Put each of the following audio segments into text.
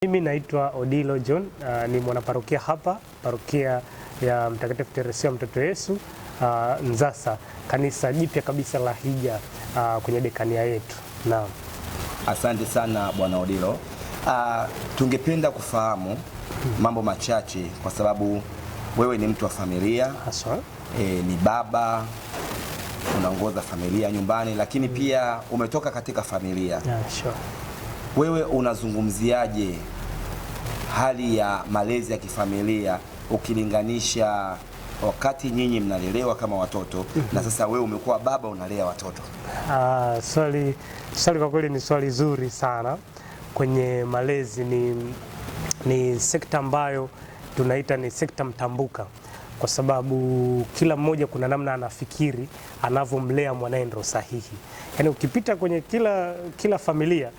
Mimi naitwa Odilo John, ni mwanaparokia hapa, parokia ya Mtakatifu Teresia Mtoto Yesu, Nzasa, kanisa jipya kabisa la Hija kwenye dekania yetu. Naam. Asante sana Bwana Odilo. Tungependa kufahamu mambo machache kwa sababu wewe ni mtu wa familia. Haswa. Ni baba, unaongoza familia nyumbani, lakini pia umetoka katika familia. Yeah, sure. Wewe unazungumziaje hali ya malezi ya kifamilia ukilinganisha wakati nyinyi mnalelewa kama watoto na sasa wewe umekuwa baba unalea watoto? Swali kwa kweli ni swali zuri sana. Kwenye malezi ni sekta ambayo tunaita ni sekta mtambuka, kwa sababu kila mmoja kuna namna anafikiri anavyomlea mwanaendo sahihi. Yaani ukipita kwenye kila familia,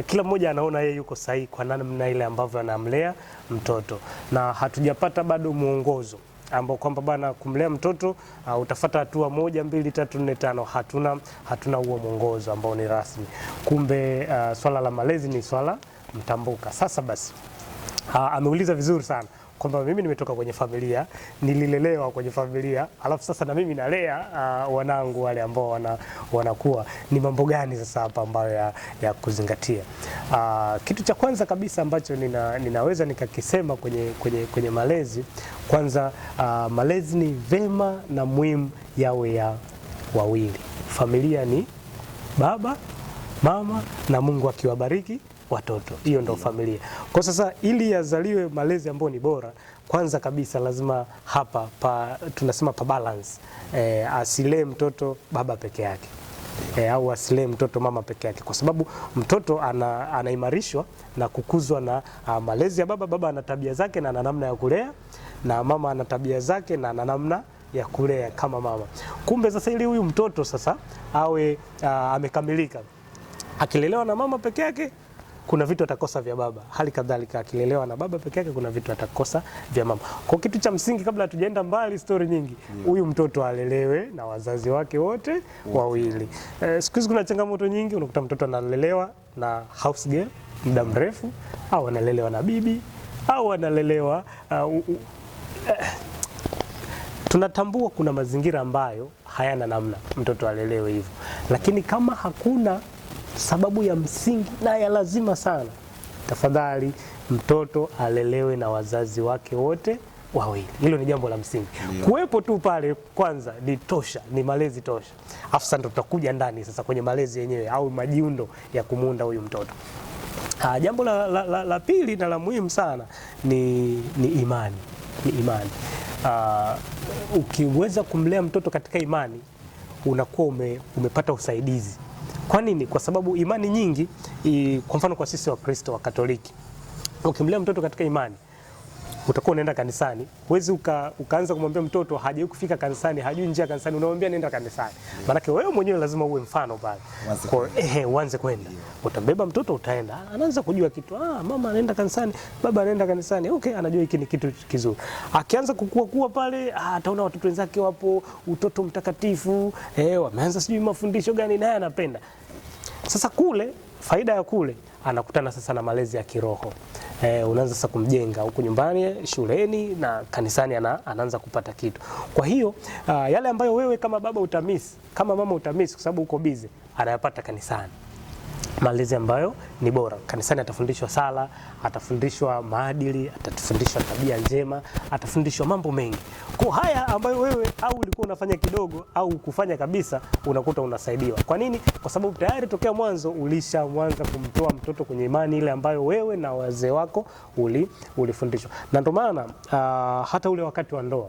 kila mmoja anaona yeye yuko sahihi kwa namna ile ambavyo anamlea mtoto, na hatujapata bado muongozo ambao kwamba bana kumlea mtoto utafuata hatua 1 2 3 4 5. Hatuna huo mwongozo ambao ni rasmi. Kumbe swala la malezi ni swala mtambuka. Sasa basi ameuliza vizuri sana kwamba mimi nimetoka kwenye familia, nililelewa kwenye familia, alafu sasa na mimi nalea wanangu wale ambao wanakuwa. Ni mambo gani sasa hapa ambayo ya kuzingatia? Kitu cha kwanza kabisa ambacho ninaweza nikakisema kwenye malezi, kwanza malezi ni vema na muhimu yawe ya wawili. Familia ni baba, mama na Mungu akiwabariki watoto. Hiyo ndo familia. Kwa sasa ili yazaliwe malezi ambayo ni bora, kwanza kabisa lazima hapa tunasema balance. Asilee mtoto baba peke yake, au asilee mtoto mama peke yake, kwa sababu mtoto anaimarishwa na kukuzwa na malezi ya baba. Baba ana tabia zake na ana namna ya kulea, na mama ana tabia zake na ana namna ya kulea kama mama. Kumbe sasa ili huyu mtoto sasa awe amekamilika, akilelewa na mama peke yake kuna vitu atakosa vya baba, hali kadhalika akilelewa na baba peke yake kuna vitu atakosa vya mama. Kwa kitu cha msingi, kabla hatujaenda mbali story nyingi, huyu mtoto alelewe na wazazi wake wote wawili. Siku hizi kuna changamoto nyingi, unakuta mtoto analelewa na house girl muda mrefu, au analelewa na bibi, au analelewa tunatambua kuna mazingira ambayo hayana namna mtoto alelewe hivyo, lakini kama hakuna sababu ya msingi na ya lazima sana, tafadhali mtoto alelewe na wazazi wake wote wawili. Hilo ni jambo la msingi. Kuwepo tu pale kwanza ni tosha, ni malezi tosha. Afisa ndo tutakuja ndani sasa kwenye malezi yenyewe au majiundo ya kumuunda huyu mtoto. Jambo la pili na la muhimu sana ni imani. Ni imani. Ukiweza kumlea mtoto katika imani, unakuwa umepata usaidizi. Kwa nini? Kwa sababu imani nyingi, kwa mfano kwa sisi wa Kristo wa Katoliki, ukimlea mtoto katika imani, utakuwa unaenda kanisani. Huwezi ukaanza kumwambia mtoto hajui kufika kanisani, hajui njia kanisani, unamwambia nenda kanisani. Maana wewe mwenyewe lazima uwe mfano pale. Uanze kwenda. Utambeba mtoto, utaenda. Anaanza kujua kitu. Mama anaenda kanisani, baba anaenda kanisani. Okay, anajua hiki ni kitu kizuri. Akianza kukua pale, ataona watoto wenzake wapo, utoto mtakatifu, wameanza sijui mafundisho gani naye anapenda. Sasa kule, faida ya kule, anakutana sasa na malezi ya kiroho. Unaanza sasa kumjenga huko nyumbani, shuleni na kanisani, anaanza kupata kitu. Kwa hiyo yale ambayo wewe kama baba utamisi, kama mama utamisi kwa sababu uko busy, anayapata kanisani. Malezi ambayo ni bora. Kanisani atafundishwa sala, atafundishwa maadili, atafundishwa tabia njema, atafundishwa mambo mengi. Kwa haya ambayo wewe au ulikuwa unafanya kidogo au kufanya kabisa, unakuta unasaidiwa. Kwa nini? Kwa sababu tayari tokea mwanzo ulishaanza kumtoa mtoto kwenye imani ile ambayo wewe na wazee wako ulifundishwa. Na ndio maana hata ule wakati wa ndoa,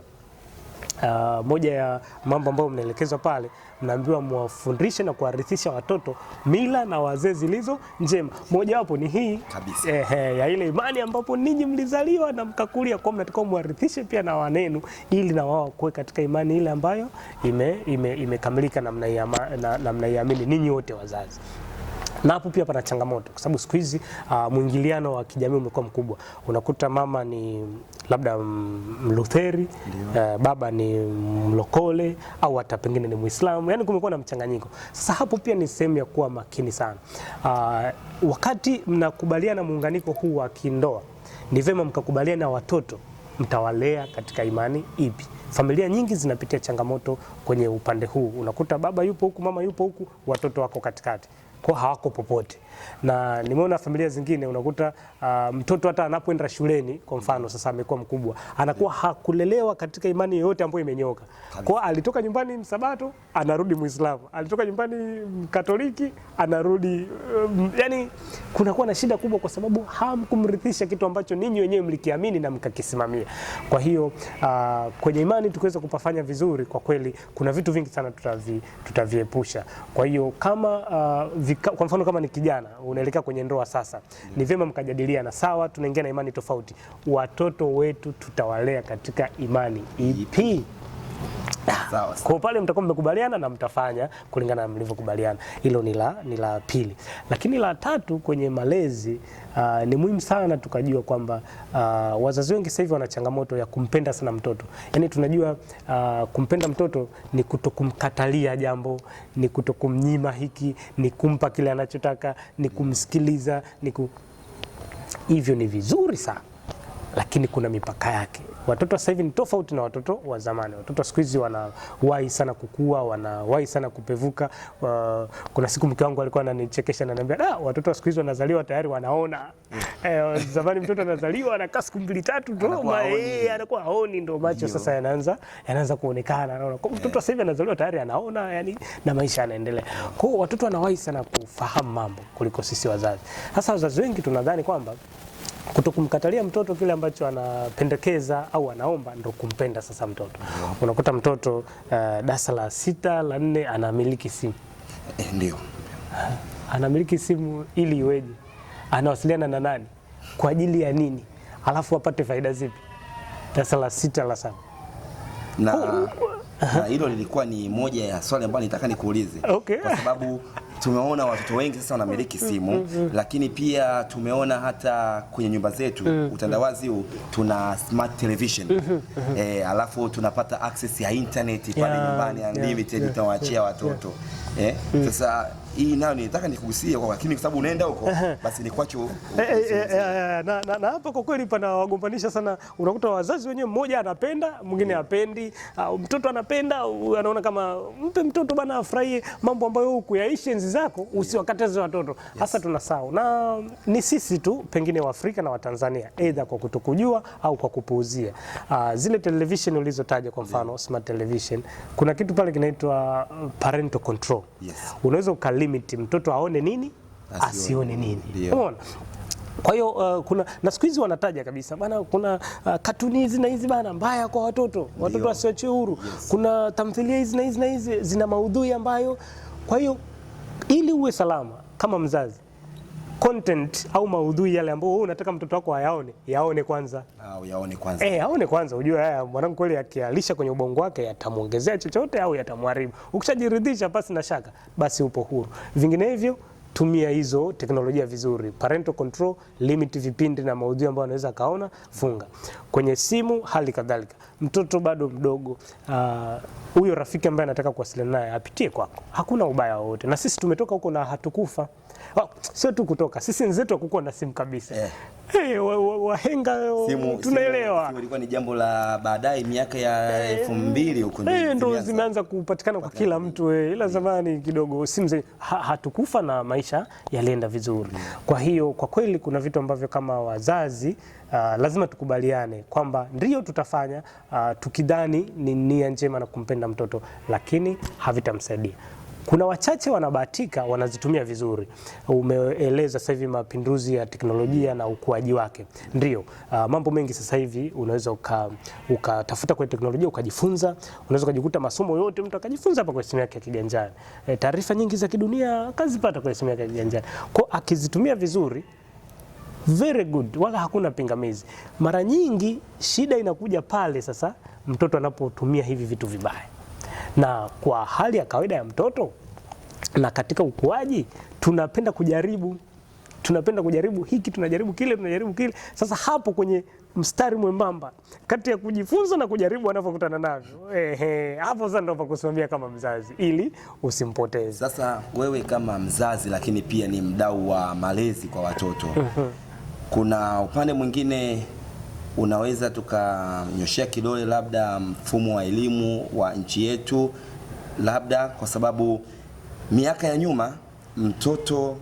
moja ya mambo ambayo mnaelekezwa pale, mnaambiwa muwafundishe na kuwarithisha watoto mila na wazee zilizo njema. Moja wapo ni hii ya ile imani ambapo ninyi mlizaliwa na mkakulia, kwa mnatakiwa muwarithishe pia na wanenu, ili na wao kuwe katika imani ile ambayo imekamilika namna iamini ninyi wote wazazi. Na hapo pia pana changamoto kwa sababu siku hizi mwingiliano wa kijamii umekuwa mkubwa. Unakuta mama ni labda Mlutheri, baba ni Mlokole au hata pengine ni Muislamu. Yaani kumekuwa na mchanganyiko. Sasa hapo pia ni sehemu ya kuwa makini sana. Wakati mnakubaliana muunganiko huu wa kindoa, ni vyema mkakubaliana watoto mtawalea katika imani ipi. Familia nyingi zinapitia changamoto kwenye upande huu. Unakuta baba yupo huku, mama yupo huku, watoto wako katikati, kwa hawako popote. Na nimeona familia zingine unakuta mtoto hata anapoenda shuleni, kwa mfano sasa amekuwa mkubwa, anakuwa hakulelewa katika imani yoyote ambayo imenyoka. Kwa alitoka nyumbani Msabato, anarudi Muislamu. Alitoka nyumbani Katoliki, anarudi yani kunakuwa na shida kubwa kwa sababu hamkumrithisha kitu ambacho ninyi wenyewe mlikiamini na mkakisimamia. Kwa hiyo kwenye imani tukiweza kupafanya vizuri, kwa kweli kuna vitu vingi sana tutaviepusha. Kwa hiyo kama kwa mfano kama ni kijana unaelekea kwenye ndoa sasa, ni vyema mkajadiliana, sawa, tunaingia na imani tofauti, watoto wetu tutawalea katika imani ipi? Sawa. Kwa pale mtakuwa mmekubaliana na mtafanya kulingana na mlivyokubaliana. Hilo ni la pili. Lakini la tatu kwenye malezi, ni muhimu sana tukajua kwamba wazazi wengi sasa hivi wana changamoto ya kumpenda sana mtoto. Yaani tunajua kumpenda mtoto ni kutokumkatalia jambo, ni kutokumnyima hiki, ni kumpa kile anachotaka, ni kumsikiliza, hivyo ni vizuri sana. Lakini kuna mipaka yake. Watoto sasa hivi ni tofauti na watoto wa zamani. Watoto siku hizi wanawahi sana kukua, wanawahi sana kupevuka. Kuna siku mke wangu alikuwa ananichekesha na ananiambia, watoto siku hizi wanazaliwa tayari wanaona. Zamani mtoto anazaliwa anakaa siku 2-3 ndo anakuwa haoni, ndo macho sasa yanaanza kuonekana. Anaona kwa mtoto sasa hivi anazaliwa tayari anaona, yani na maisha yanaendelea. Kwa hiyo watoto wanawahi sana kufahamu mambo kuliko sisi wazazi. Sasa wazazi wengi tunadhani kwamba kutokumkatalia mtoto kile ambacho anapendekeza au anaomba ndo kumpenda sasa mtoto. Unakuta mtoto darasa la 6 la 4 anamiliki simu. Ndio. Anamiliki simu ili iweje? Anawasiliana na nani? Kwa ajili ya nini? Alafu apate faida zipi? Darasa la 6 la 7. Na hilo lilikuwa ni moja ya swali ambalo nitaka nikuulize. Okay. Kwa sababu tumeona watoto wengi sasa wanamiliki simu, lakini pia tumeona hata kwenye nyumba zetu utandawazi huu tuna smart television. Alafu tunapata access ya internet pale nyumbani unlimited, tunawaachia watoto. Sasa hii nayo nitaka nikugusie kwa lakini kwa sababu unaenda huko basi ni kwacho. Na hapa kwa kweli pana wagombanisha sana. Unakuta wazazi wenyewe, mmoja anapenda, mwingine hapendi. Mtoto anapenda, anaona kama mpe mtoto bana afurahie mambo ambayo hukuyaishi enzi zako, usiwakataze watoto. Hasa tunasahau. Na ni sisi tu pengine wa Afrika na wa Tanzania, aidha kwa kutokujua au kwa kupuuzia. Zile television ulizotaja kwa mfano smart television, kuna kitu pale kinaitwa parental control. Unaweza ukalimit mtoto aone nini, asione nini. Umeona? Kwa hiyo kuna na siku hizi wanataja kabisa bana, kuna katuni hizi na hizi bana mbaya kwa watoto wasiachiwe huru. Kuna tamthilia hizi na hizi zina maudhui ambayo, kwa hiyo ili uwe salama kama mzazi, content au maudhui yale ambayo wewe unataka mtoto wako yaone kwanza. Yaone kwanza. Ujue haya mwanangu kweli akialisha kwenye ubongo wake yatamuongezea chochote au yatamharibu. Ukishajiridhisha pasi na shaka, basi upo huru. Vinginevyo tumia hizo teknolojia vizuri. Parental control, limit vipindi na maudhui ambayo anaweza kaona, funga. Kwenye simu hali kadhalika. Mtoto bado mdogo, huyo rafiki ambaye anataka kuwasiliana naye apitie kwako. Hakuna ubaya wowote. Na sisi tumetoka huko na hatukufa. Sio tu kutoka, sisi nzetu hakukuwa na simu kabisa. Wahenga tunaelewa. Simu ilikuwa ni jambo la baadaye miaka ya 2000 huko ndio zimeanza kupatikana kwa kila mtu. Ila zamani kidogo simu hatukufa na maisha yalienda vizuri. Kwa hiyo kwa kweli kuna vitu ambavyo kama wazazi lazima tukubaliane kwamba ndio tutafanya tukidhani ni nia njema na kumpenda mtoto, lakini havitamsaidia. Kuna wachache wanabahatika wanazitumia vizuri. Umeeleza sasa hivi mapinduzi ya teknolojia na ukuaji wake. Ndio, mambo mengi sasa hivi unaweza ukatafuta kwa teknolojia ukajifunza. Unaweza kujikuta masomo yote mtu akajifunza hapa kwa simu yake ya kiganjani. Taarifa nyingi za kidunia akazipata kwa simu yake ya kiganjani. Kwa akizitumia vizuri, very good, wala hakuna pingamizi. Mara nyingi shida inakuja pale sasa mtoto anapotumia hivi vitu vibaya. Na kwa hali ya kawaida ya mtoto na katika ukuaji tunapenda kujaribu hiki, tunajaribu kile. Sasa hapo kwenye mstari mwembamba kati ya kujifunza na kujaribu wanavyokutana navyo, hapo sasa ndo pa kusimamia kama mzazi ili usimpoteze. Sasa wewe kama mzazi, lakini pia ni mdau wa malezi kwa watoto, kuna upande mwingine unaweza tukanyoshea kidole labda mfumo wa elimu wa nchi yetu, labda kwa sababu miaka ya nyuma mtoto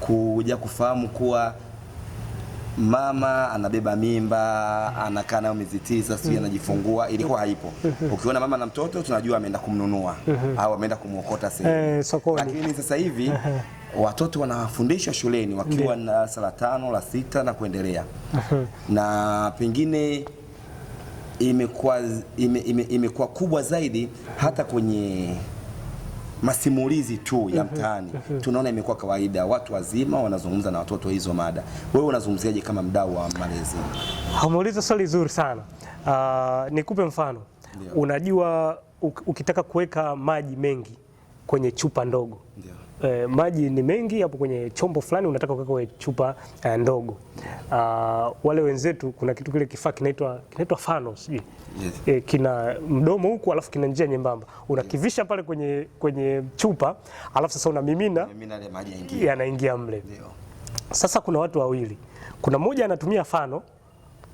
kuja kufahamu kuwa mama anabeba mimba, anakaa nayo miezi 9, sio anajifungua, ilikuwa haipo. Ukiona mama na mtoto tunajua ameenda kumnunua au ameenda kumuokota sokoni. Lakini sasa hivi watoto wanafundishwa shuleni wakiwa na darasa la 5, la 6 na kuendelea. Na pengine imekuwa kubwa zaidi hata kwenye masimulizi tu ya mtaani. Tunaona imekuwa kawaida, watu wazima wanazungumza na watoto hizo mada. Wewe unazungumziaje kama mdau wa malezi? Umeuliza swali zuri sana. Nikupe mfano. Ndiyo. Unajua ukitaka kuweka maji mengi kwenye chupa ndogo. Maji ni mengi hapo kwenye chombo fulani, unataka kuweka kwenye chupa ndogo. Wale wenzetu kuna kitu kile kifaa kinaitwa fano, sijui. Yes. Kina mdomo huku alafu kina njia nyembamba. Unakivisha pale kwenye chupa, alafu sasa unamimina ile maji yanaingia mle. Ndio. Sasa kuna watu wawili. Kuna mmoja anatumia fano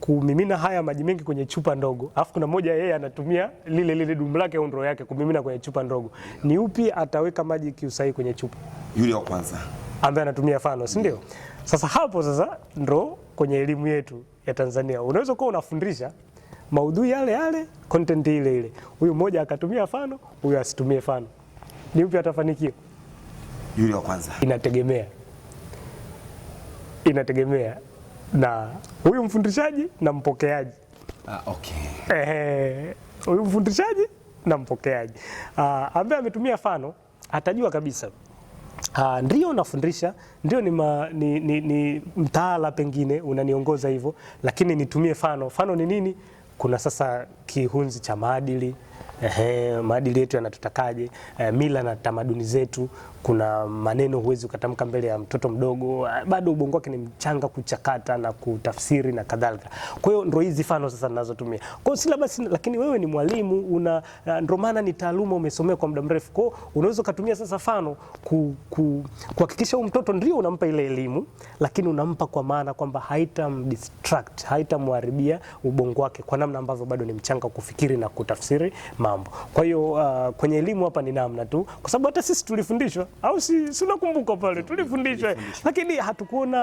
kumimina haya maji mengi kwenye chupa ndogo, alafu kuna mmoja yeye anatumia lile dumu lake au ndoo yake kumimina kwenye chupa ndogo. Ni upi ataweka maji kiusahihi kwenye chupa? Yule wa kwanza ambaye anatumia fano, si ndio? Sasa hapo ndo kwenye elimu yetu ya Tanzania unaweza kuwa unafundisha maudhui yale content ile. Huyu mmoja akatumia fano, huyu asitumie fano. Ni upi atafanikiwa? Yule wa kwanza. Inategemea na huyu mfundishaji na mpokeaji. Okay. Huyu mfundishaji na mpokeaji. Ambaye ametumia fano atajua kabisa ndio nafundisha, ndio ni mtaala pengine unaniongoza hivyo, lakini nitumie fano. Fano ni nini? Kuna sasa kihunzi cha maadili. Maadili yetu yanatutakaje, mila na tamaduni zetu. Kuna maneno huwezi ukatamka mbele ya mtoto mdogo, bado ubongo wake ni mchanga kuchakata na kutafsiri na kadhalika. Kwa hiyo ndio hizi fano sasa ninazotumia. Kwa hiyo syllabus, lakini wewe ni mwalimu, ndio maana ni taaluma umesomea kwa muda mrefu. Kwa hiyo unaweza kutumia sasa fano kuhakikisha huyu mtoto ndio unampa ile elimu, lakini unampa kwa maana kwamba haitamdistract, haitamharibia ubongo wake kwa namna ambavyo bado ni mchanga kufikiri na kutafsiri mambo. Kwa hiyo kwenye elimu hapa ni namna tu, kwa sababu hata sisi tulifundishwa, au si unakumbuka pale tulifundishwa, lakini hatukuona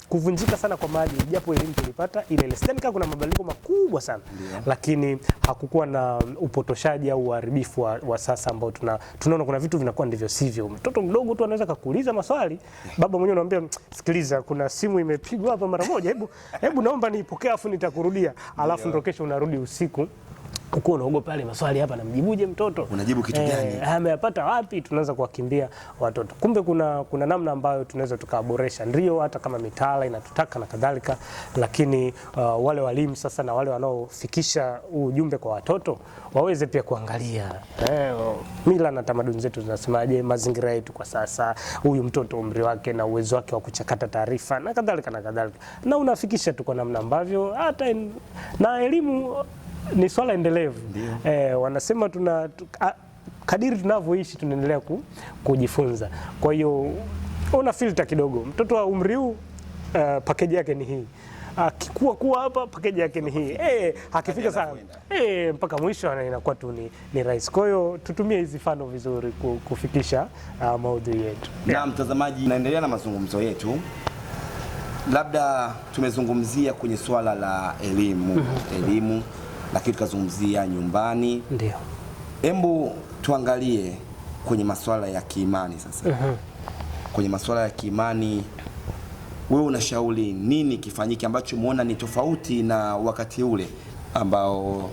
kuvunjika sana kwa maadili, japo elimu tulipata ile. Sidhani kama kuna mabadiliko makubwa sana. Ndiyo. Lakini hakukuwa na upotoshaji au uharibifu wa sasa ambao tunaona kuna vitu vinakuwa ndivyo sivyo. Mtoto mdogo tu anaweza kukuuliza maswali, baba mwenyewe anamwambia sikiliza, kuna simu imepigwa hapa mara moja, hebu naomba niipokee afu nitakurudia, alafu ndo kesho unarudi usiku uko unaogopa pale maswali, hapa namjibuje mtoto? Unajibu kitu gani? Ameyapata wapi? Tunaanza kuwakimbia watoto. Kumbe kuna namna ambayo tunaweza tukaboresha, ndio hata kama mitaala inatutaka na kadhalika, lakini wale walimu sasa na wale wanaofikisha ujumbe kwa watoto waweze pia kuangalia mila na tamaduni zetu zinasemaje, mazingira yetu kwa sasa, huyu mtoto umri wake na uwezo wake wa kuchakata taarifa na kadhalika na unafikisha tu kwa namna ambavyo hata na elimu ni swala endelevu. Wanasema kadiri tunavyoishi tunaendelea kujifunza. Kwa hiyo una filter kidogo. Mtoto wa umri huu package yake ni hii. Akikua hapa package yake ni hii. Akifika sana mpaka mwisho inakuwa tu ni rahisi. Kwa hiyo tutumie hizi fano vizuri kufikisha maudhui yetu. Na mtazamaji, naendelea na mazungumzo yetu. Labda tumezungumzia kwenye swala la elimu, lakini tukazungumzia nyumbani. Ndio. Hebu tuangalie kwenye masuala ya kiimani sasa. Kwenye masuala ya kiimani, wewe unashauri nini kifanyike ambacho umeona ni tofauti na wakati ule ambao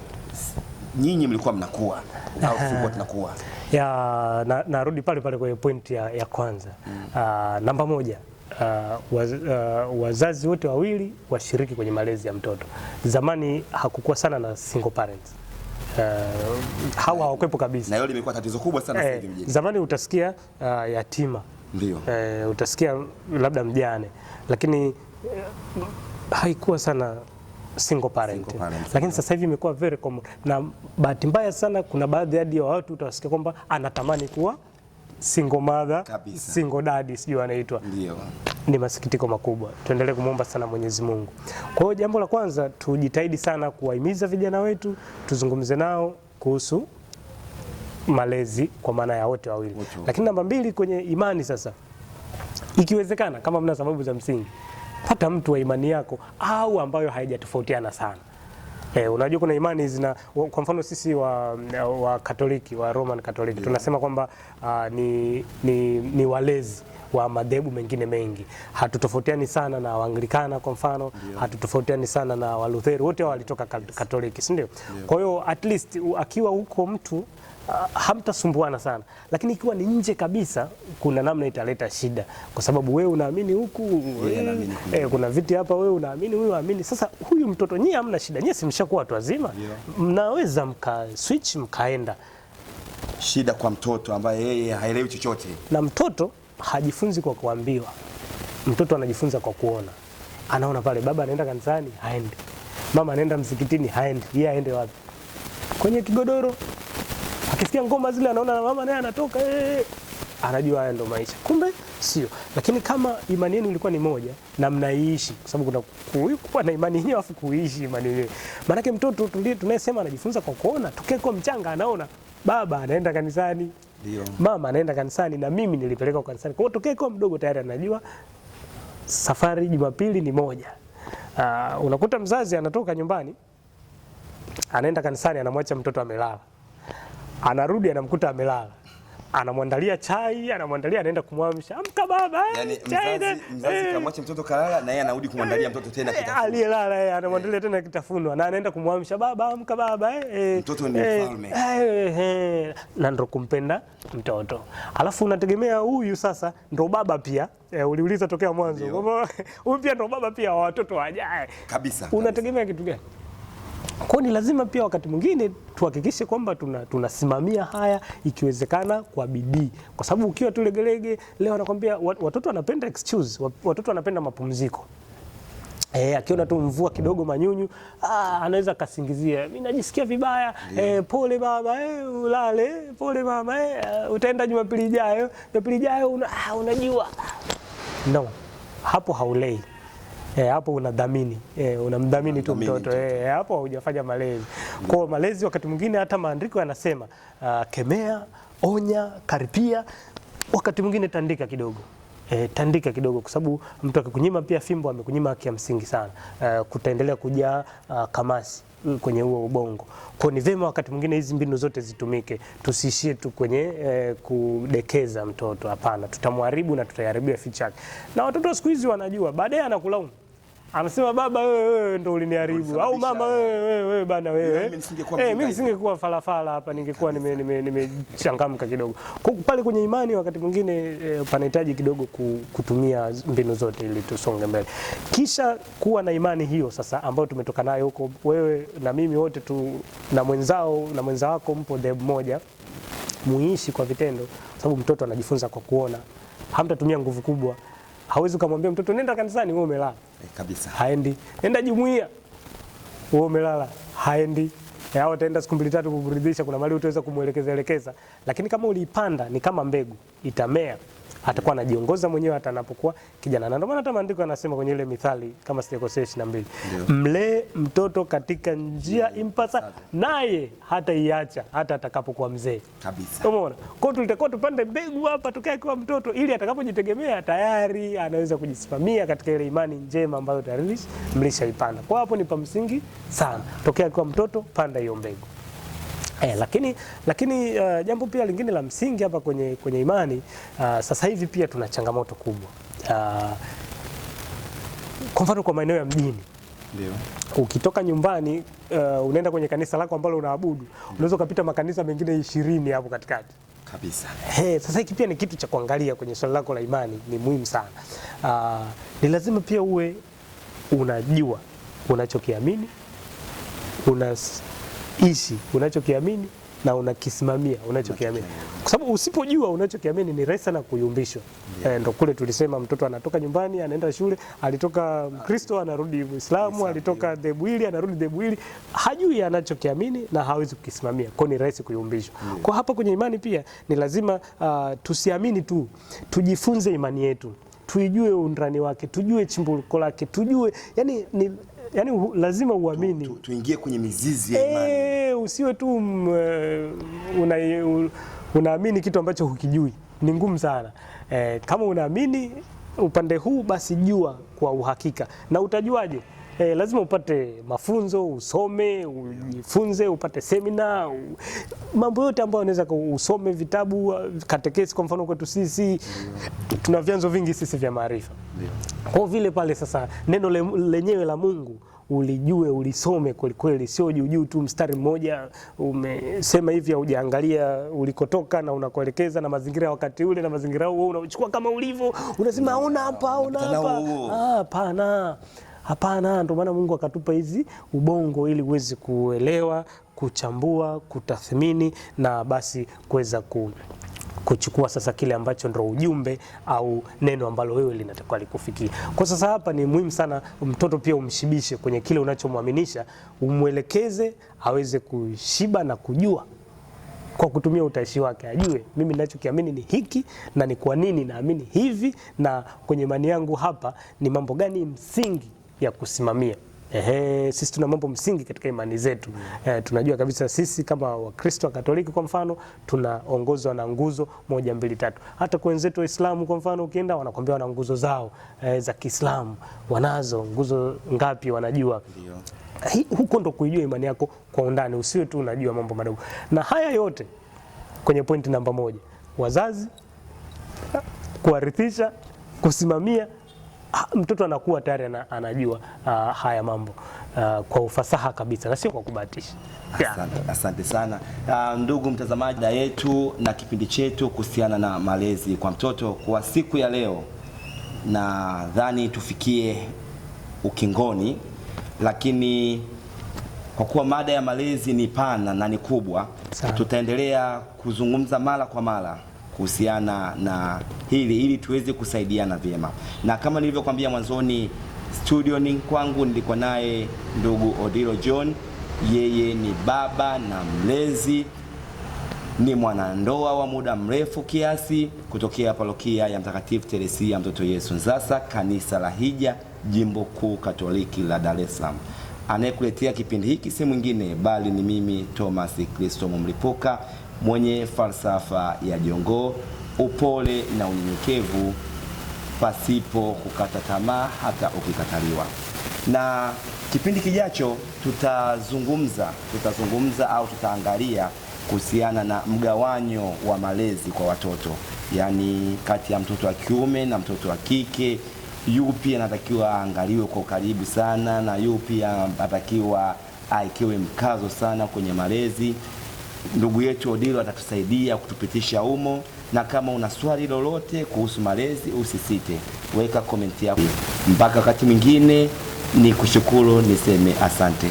nyinyi mlikuwa mnakuwa au tulikuwa tunakuwa? Narudi pale kwenye point ya kwanza. Namba moja, wazazi wote wawili washiriki kwenye malezi ya mtoto. Zamani hakukuwa sana na single parents. Hawa hawakuwepo kabisa. Na hilo limekuwa tatizo kubwa sana sasa hivi mjini. Zamani utasikia yatima Ndio. Utasikia labda mjane, lakini haikuwa sana single parent. Lakini sasa hivi imekuwa very common, na bahati mbaya sana kuna baadhi hadi ya watu utawasikia kwamba anatamani kuwa single mother kabisa, single daddy sijui anaitwa. Ndio. Ni masikitiko makubwa. Tuendelee kumuomba sana Mwenyezi Mungu. Kwa hiyo jambo la kwanza, tujitahidi sana kuwahimiza vijana wetu, tuzungumze nao kuhusu malezi kwa maana ya wote wawili. Lakini namba 2, kwenye imani sasa, ikiwezekana kama mna sababu za msingi, pata mtu wa imani yako au ambayo haijatofautiana sana. Unajua kuna imani zina, kwa mfano sisi wa Katoliki, wa Roman Katoliki, tunasema kwamba ni walezi wa madhehebu mengine mengi. Hatutofautiani sana na Waanglikana kwa mfano, hatutofautiani sana na Walutheri, wote walitoka Katoliki, si ndio? Kwa hiyo at least akiwa huko mtu hamtasumbuana sana, lakini ikiwa ni nje kabisa, kuna namna italeta shida, kwa sababu wewe unaamini huku, kuna viti hapa, wewe unaamini, huyu unaamini. Sasa huyu mtoto, nyie hamna shida, nyie si mshakuwa watu wazima, mnaweza mka switch mkaenda. Shida kwa mtoto ambaye yeye haelewi chochote, na mtoto hajifunzi kwa kuambiwa, mtoto anajifunza kwa kuona. Anaona pale baba anaenda kanisani, haendi; mama anaenda msikitini, haendi. Yeye aende wapi? Kwenye kigodoro. Akisikia ngoma zile anaona na mama naye anatoka, anajua haya ndo maisha. Kumbe sio. Lakini kama imani yenu ilikuwa ni moja na mnaiishi, kwa sababu kuna kuwa na imani yenyewe afu kuishi imani yenyewe. Maana yake mtoto tunayesema anajifunza kwa kuona, tokea kwa mchanga anaona baba anaenda kanisani, ndio mama anaenda kanisani, na mimi nilipeleka kanisani. Kwa hiyo tokea kwa mdogo tayari anajua safari Jumapili ni moja. Unakuta mzazi anatoka nyumbani anaenda kanisani, anamwacha mtoto amelala. Anarudi anamkuta amelala. Anamwandalia chai, anamwandalia, anaenda kumwamsha, amka baba, yani mzazi kamwacha mtoto kalala, na yeye anarudi kumwandalia mtoto tena kitafunwa. Aliyelala anamwandalia tena kitafunwa, na anaenda kumwamsha, baba amka baba. Mtoto ni mfalme. Na ndo kumpenda mtoto. Alafu unategemea huyu sasa ndo baba pia. Uliuliza tokea mwanzo. Huyu pia ndo baba pia wa watoto wajae. Kabisa. Unategemea kitu gani? Kwa ni lazima pia wakati mwingine tuhakikishe kwamba tunasimamia haya, ikiwezekana kwa bidii, kwa sababu ukiwa tu legelege leo anakwambia watoto wanapenda excuse, watoto wanapenda mapumziko. Akiona tu mvua kidogo manyunyu, anaweza kasingizia, mimi najisikia vibaya, pole baba, ulale, pole mama, utaenda Jumapili ijayo, unajua. No, hapo haulei. Hapo unadhamini, unamdhamini tu mtoto. Hapo hujafanya malezi. Kwa malezi wakati mwingine hata maandiko yanasema kemea, onya, karipia, wakati mwingine tandika kidogo. Tandika kidogo, kwa sababu mtu akikunyima pia fimbo amekunyima haki ya msingi sana. Kutaendelea kujaa kamasi kwenye huo ubongo. Kwa ni vema wakati mwingine hizi mbinu zote zitumike. Tusiishie tu kwenye kudekeza mtoto, hapana. Tutamharibu na tutaharibia future yake. Na watoto siku hizi wanajua, baadaye anakulaumu. Anasema baba, wewe ndo uliniharibu, au mama wewe bana wewe. Mimi nisingekuwa falafala hapa, ningekuwa nimechangamka kidogo. Kwa pale kwenye imani wakati mwingine panahitaji kidogo kutumia mbinu zote ili tusonge mbele. Kisha kuwa na imani hiyo sasa ambayo tumetoka nayo huko, wewe na mimi wote tu na mwenzao na mwenza wako mpo dhehebu moja, muishi kwa vitendo, sababu mtoto anajifunza kwa kuona. Hamtatumia nguvu kubwa. Hawezi kumwambia mtoto nenda kanisani wewe umelala. Kabisa. Haendi. Nenda jumuiya. Wewe umelala. Haendi. Hao ataenda siku 2-3 kukuridhisha, kuna mahali utaweza kumuelekeza. Lakini kama uliipanda ni kama mbegu, itamea. Atakuwa anajiongoza mwenyewe hata anapokuwa kijana. Na ndio maana hata maandiko yanasema kwenye ile Mithali kama sijakosea 22. Mlee mtoto katika njia impasa, naye hata iacha hata atakapokuwa mzee. Kabisa. Umeona? Kwa hiyo tulitakiwa tupande mbegu hapa tokea kwa mtoto, ili atakapojitegemea tayari anaweza kujisimamia katika ile imani njema ambayo tayari mlishaipanda. Kwa hapo ni pa msingi sana. Tokea kwa mtoto, panda hiyo mbegu. Lakini jambo pia lingine la msingi hapa kwenye imani, sasa hivi pia tuna changamoto kubwa. Kwa mfano kwa maeneo ya mjini. Ndio. Ukitoka nyumbani unaenda kwenye kanisa lako ambalo unaabudu, unaweza kupita makanisa mengine 20 hapo katikati. Kabisa. Sasa hiki pia ni kitu cha kuangalia kwenye swali lako la imani, ni muhimu sana. Ni lazima pia uwe unajua unachokiamini, unaishi unachokiamini, na unakisimamia unachokiamini, kwa sababu usipojua unachokiamini ni rahisi sana kuyumbishwa. Ndio kule tulisema mtoto anatoka nyumbani anaenda shule, alitoka Mkristo anarudi Muislamu, alitoka dhehebu hili anarudi dhehebu hili, hajui anachokiamini na hawezi kukisimamia, kwa ni rahisi kuyumbishwa. Kwa hapa kwenye imani pia ni lazima tusiamini tu, tujifunze imani yetu, tuijue undani wake, tujue chimbuko lake, tujue yani lazima uamini, tuingie kwenye mizizi ya imani. Usiwe tu unaamini kitu ambacho hukijui, ni ngumu sana. Kama unaamini upande huu, basi jua kwa uhakika. Na utajuaje? Lazima upate mafunzo, usome, ujifunze, upate semina, mambo yote ambayo unaweza usome, vitabu, katekesi. Kwa mfano kwetu sisi tuna vyanzo vingi sisi vya maarifa. Kwa vile pale sasa neno lenyewe la Mungu ulijue, ulisome kweli kweli, sio juu tu mstari mmoja umesema hivi, hujaangalia ulikotoka na unakoelekeza na mazingira wakati ule na mazingira huo unachukua kama ulivyo, unasema ona hapa. Hapana, ndio maana Mungu akatupa hizi ubongo ili uweze kuelewa, kuchambua, kutathmini na basi kuweza kuchukua sasa kile ambacho ndio ujumbe au neno ambalo wewe linatakiwa likufikie. Kwa sasa hapa ni muhimu sana mtoto pia umshibishe kwenye kile unachomwaminisha, umwelekeze aweze kushiba na kujua kwa kutumia utashi wake, ajue mimi ninachokiamini ni hiki na ni kwa nini naamini hivi, na kwenye imani yangu hapa ni mambo gani msingi ya kusimamia. Sisi tuna mambo msingi katika imani zetu. Tunajua kabisa sisi kama Wakristo wa Katoliki kwa mfano tunaongozwa na nguzo 1, 2, 3. Hata kwa wenzetu Waislamu kwa mfano ukienda wanakuambia wana nguzo zao za Kiislamu, wanazo nguzo ngapi wanajua. Huko ndo kuijua imani yako kwa undani, usiwe tu unajua mambo madogo. Na haya yote kwenye pointi namba 1, wazazi kuwarithisha, kusimamia, mtoto anakuwa tayari anajua haya mambo kwa ufasaha kabisa na sio kwa kubahatisha. Asante sana ndugu mtazamaji, na yetu na kipindi chetu kuhusiana na malezi kwa mtoto kwa siku ya leo, nadhani tufikie ukingoni, lakini kwa kuwa mada ya malezi ni pana na ni kubwa, tutaendelea kuzungumza mara kwa mara kuhusiana na hili ili tuweze kusaidiana vyema. Na kama nilivyokuambia mwanzoni, studio ni kwangu nilikuwa naye ndugu Odilo John. Yeye ni baba na mlezi, ni mwanandoa wa muda mrefu kiasi kutokea parokia ya Mtakatifu Teresia Mtoto Yesu Nzasa, kanisa la Hija, Jimbo Kuu Katoliki la Dar es Salaam. Anayekuletea kipindi hiki si mwingine bali ni mimi Thomas Kristo Mlipuka, mwenye falsafa ya jongoo, upole na unyenyekevu, pasipo kukata tamaa hata ukikataliwa. Na kipindi kijacho tutazungumza au tutaangalia kuhusiana na mgawanyo wa malezi kwa watoto, yani kati ya mtoto wa kiume na mtoto wa kike, yupi anatakiwa aangaliwe kwa karibu sana na yupi anatakiwa aikiwe mkazo sana kwenye malezi. Ndugu yetu Odilo atatusaidia kutupitisha humo, na kama una swali lolote kuhusu malezi usisite, weka komenti yako. Mpaka wakati mwingine, ni kushukuru, niseme asante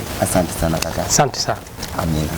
sana kaka. Asante sana. Amina.